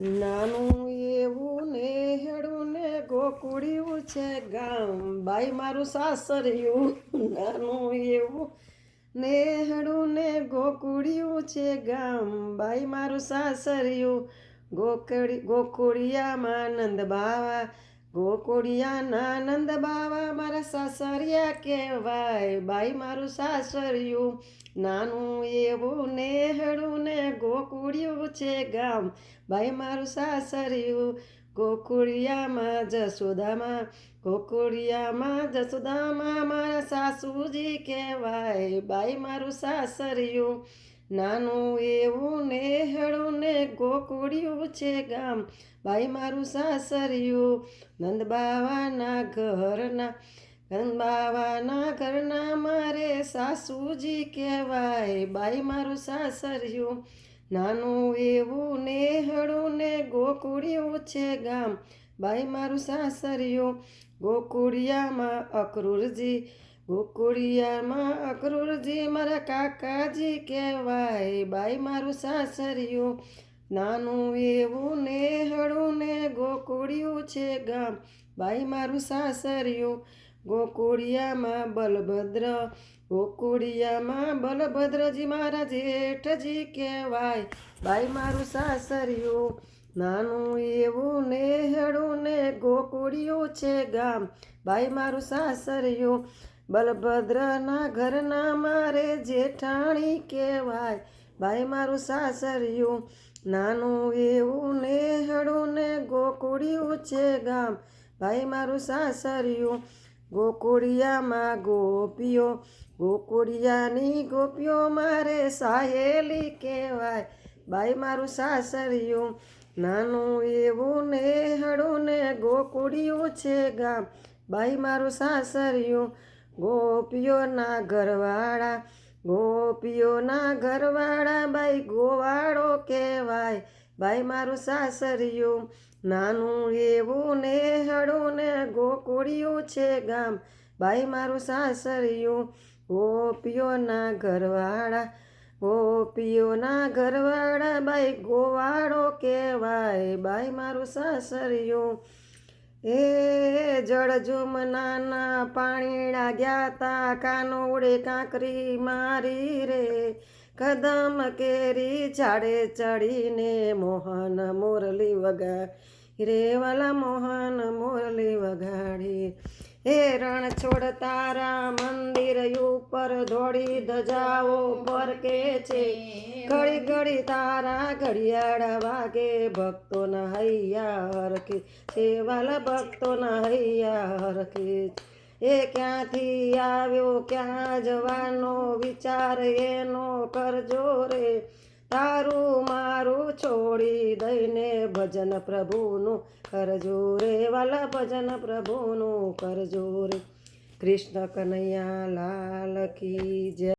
નાનું એવું નેહડું ને ગોકુળિયું છે ગામ, બાઈ મારું સાસરિયું. નાનું એવું નેહડું ને ગોકુળિયું છે ગામ, બાઈ મારું સાસરિયું. ગોકુળિયામાં નંદ બાવા, ગોકુળિયાના નંદ બાવા મારા સાસરિયા કહેવાય, બાઈ મારું સાસરિયું. નાનું એવું નેહડું ને ગોકુળિયું છે ગામ, બાઈ મારું સાસરિયું. ગોકુળિયામાં જસોદામાં મારા સાસુજી કહેવાય, બાઈ મારું સાસરિયું. નાનું એવું નેહડું ને ગોકુળિયું છે ગામ, બાઈ મારું સાસરિયું. નંદબાવાના ઘરના મારે સાસુજી કહેવાય, બાઈ મારું સાસરિયું. નાનું એવું નેહડું ને ગોકુળિયું છે ગામ, બાઈ મારું સાસરિયું. ગોકુળિયામાં અકરુરજી મારા કાકાજી કહેવાય, બાઈ મારું સાસરિયું. નાનું એવું નેહડું ને ગોકુળિયું છે ગામ, બાઈ મારું સાસરિયું. ગોકુળિયામાં બલભદ્રજી મારા જેઠજી કહેવાય, બાઈ મારું સાસરિયું. નાનું એવું નેહડું ને ગોકુળિયું છે ગામ, બાઈ મારું સાસરિયું. બલભદ્રના ઘરના મારે જેઠાણી કહેવાય, બાઈ મારું સાસરિયું. નાનું એવું નેહડું ને ગોકુળિયું છે ગામ, બાઈ મારું સાસરિયું. ગોકુળિયાની ગોપીઓ મારે સાહેલી કહેવાય, બાઈ મારું સાસરિયું. નાનું એવું નેહડું ને ગોકુળિયું છે ગામ, બાઈ મારું સાસરિયું. ગોપીઓના ઘરવાળા બાઈ ગોવાળો કહેવાય, બાઈ મારું સાસરિયું. નાનું એવું નેહડું ને ગોકુળિયું છે ગામ, બાઈ મારું સાસરિયું. ગોપીઓના ઘરવાળા બાઈ ગોવાળો કહેવાય, બાઈ મારું સાસરિયું. એ જળજુમનાના પાણીડા ગયા તા, કાનુડે કાંકરી મારી રે. કદમ કેરી ઝાડે ચડીને મોહન મોરલી વગાડી રે, વાલા મોહન મોરલી વગાડી. હે રણ છોડ તારા મંદિર ઉપર દોડી ધજાઓ ફરકે છે, ઘડી ઘડી તારા ઘડિયાળ વાગે, ભક્તોના હૈયા હરખે છે, વાલા ભક્તોના હૈયા હરખે. એ ક્યાંથી આવ્યો ક્યાં જવાનો વિચાર એનો કરજો રે, તારું મારું છોડી દઈને ભજન પ્રભુનું કરજો રે, વાલા ભજન પ્રભુનું કરજો રે. કૃષ્ણ કનૈયા લાલ કી જય.